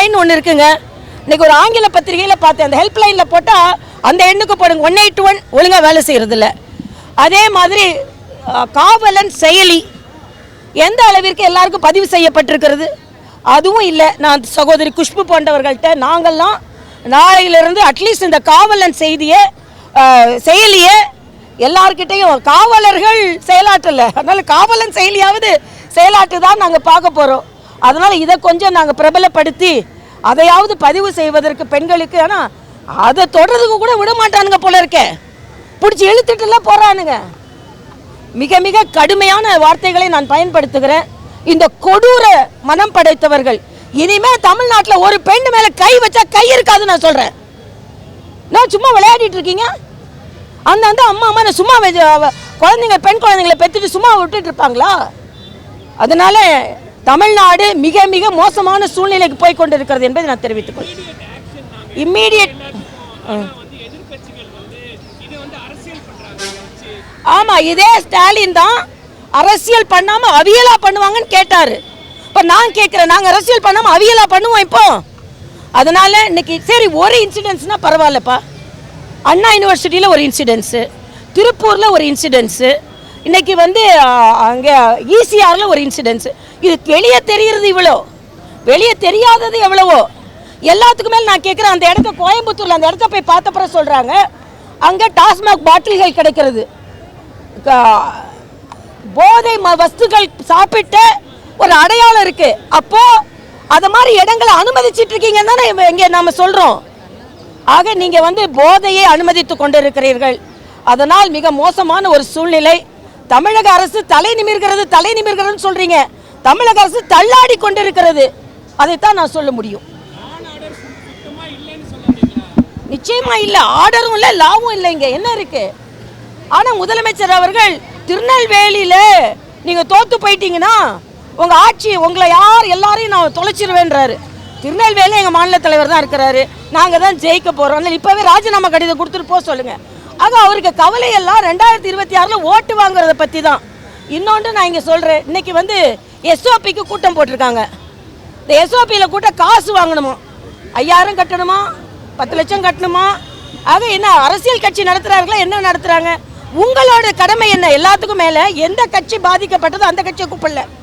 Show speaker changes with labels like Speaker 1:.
Speaker 1: Line ஒன்று இருக்குங்க. இன்னைக்கு ஒரு ஆங்கில பத்திரிகையில் பார்த்தேன், அந்த ஹெல்ப் லைனில் போட்டால் அந்த எண்ணுக்கு போடுங்க 181 ஒழுங்காக வேலை செய்கிறதில்ல. அதே மாதிரி காவலன் செயலி எந்த அளவிற்கு எல்லாருக்கும் பதிவு செய்யப்பட்டிருக்கிறது அதுவும் இல்லை. நான் சகோதரி குஷ்பு போன்றவர்கள்ட்ட நாங்கள்லாம் நாளையிலிருந்து அட்லீஸ்ட் இந்த காவலன் செயலியை எல்லார்கிட்டையும் காவலர்கள் செயலாற்றலை, அதனால் காவலன் செயலியாவது செயலாற்று தான் நாங்கள் பார்க்க போகிறோம். அதனால் இதை கொஞ்சம் நாங்கள் பிரபலப்படுத்தி அதையாவது பதிவு செய்வதற்கு பெண்களுக்கு, ஆனால் அதை தொடர்றதுக்கு கூட விட மாட்டானுங்க போல இருக்க, பிடிச்சி இழுத்துட்டுலாம் போகிறானுங்க. மிக மிக கடுமையான வார்த்தைகளை நான் பயன்படுத்துகிறேன். இந்த கொடூர மனம் படைத்தவர்கள் இனிமே தமிழ்நாட்டில் ஒரு பெண் மேலே கை வச்சா கை இருக்காது நான் சொல்கிறேன். நான் சும்மா விளையாடிட்டு இருக்கீங்க, அந்த அம்மா நான் சும்மா குழந்தைங்க பெண் குழந்தைங்களை பெற்றுட்டு சும்மா விட்டுட்டு இருப்பாங்களா? அதனால தமிழ்நாடு மிக மிக மோசமான சூழ்நிலைக்கு போய் கொண்டிருக்கிறது என்பதை நான் தெரிவித்துக் கொள்கிறேன். இம்மீடியட் ஆமாம், இதே ஸ்டாலின் தான் அரசியல் பண்ணாமல் அவியலாக பண்ணுவாங்கன்னு கேட்டார். இப்போ நான் கேட்குறேன், நாங்கள் அரசியல் பண்ணாமல் அவியலாக பண்ணுவோம் இப்போ. அதனால் இன்னைக்கு சரி ஒரு இன்சிடென்ட்ஸ்னால் பரவாயில்லப்பா. அண்ணா யூனிவர்சிட்டியில் ஒரு இன்சிடென்ட்ஸு, திருப்பூரில் ஒரு இன்சிடென்ட்ஸு, இன்றைக்கி அங்கே ஈசிஆரில் ஒரு இன்சிடென்ட்ஸு. இது வெளியே தெரிகிறது இவ்வளோ, வெளியே தெரியாதது எவ்வளவோ. எல்லாத்துக்கு மேலே நான் கேட்குறேன், அந்த இடத்த கோயம்புத்தூரில் அந்த இடத்த போய் பார்த்த பிறகு சொல்கிறாங்க அங்கே டாஸ்மாக் பாட்டில்கள் கிடைக்கிறது, போதை வஸ்துகள் சாப்பிட்ட ஒரு அடையாளம் இருக்கு. அப்போ அத மாதிரி இடங்களை அனுமதிச்சிட்டு இருக்கீங்கன்னு தானே இங்கே நாம சொல்றோம். ஆக நீங்க போதையை அனுமதித்து கொண்டிருக்கிறீர்கள். அதனால் மிக மோசமான ஒரு சூழ்நிலை. தமிழக அரசு தலை நிமிர்கிறது சொல்றீங்க, தமிழக அரசு தள்ளாடி கொண்டிருக்கிறது. அதைத்தான் நான் சொல்ல முடியும். நிச்சயமா இல்ல, ஆர்டரும் இல்ல, லாவும் இல்லை, இங்க என்ன இருக்கு? ஆனா முதலமைச்சர் அவர்கள் திருநெல்வேலியில நீங்க தோத்து போயிட்டீங்கன்னா உங்க ஆட்சி உங்களை எல்லாரையும் நான் தொலைச்சிருவேன்றாரு. திருநெல்வேலியில் எங்க மாநில தலைவர் தான் இருக்கிறாரு, நாங்க தான் ஜெயிக்க போறோம், இப்பவே ராஜினாமா கடிதம் கொடுத்துட்டு போக சொல்லுங்க. ஆக அவருக்கு கவலை எல்லாம் 2026 ஓட்டு வாங்குறத பத்தி தான். இன்னொன்று நான் இங்க சொல்றேன், இன்னைக்கு எஸ்ஓபிக்கு கூட்டம் போட்டிருக்காங்க. இந்த எஸ்ஓபியில் கூட்டம் காசு வாங்கணுமா, 5000 கட்டணுமா, 10 லட்சம் கட்டணுமா? ஆக என்ன அரசியல் கட்சி நடத்துறாங்களா, என்ன நடத்துறாங்க? உங்களோட கடமை என்ன? எல்லாத்துக்கும் மேல எந்த கட்சி பாதிக்கப்பட்டதோ அந்த கட்சியை கூப்பிடல.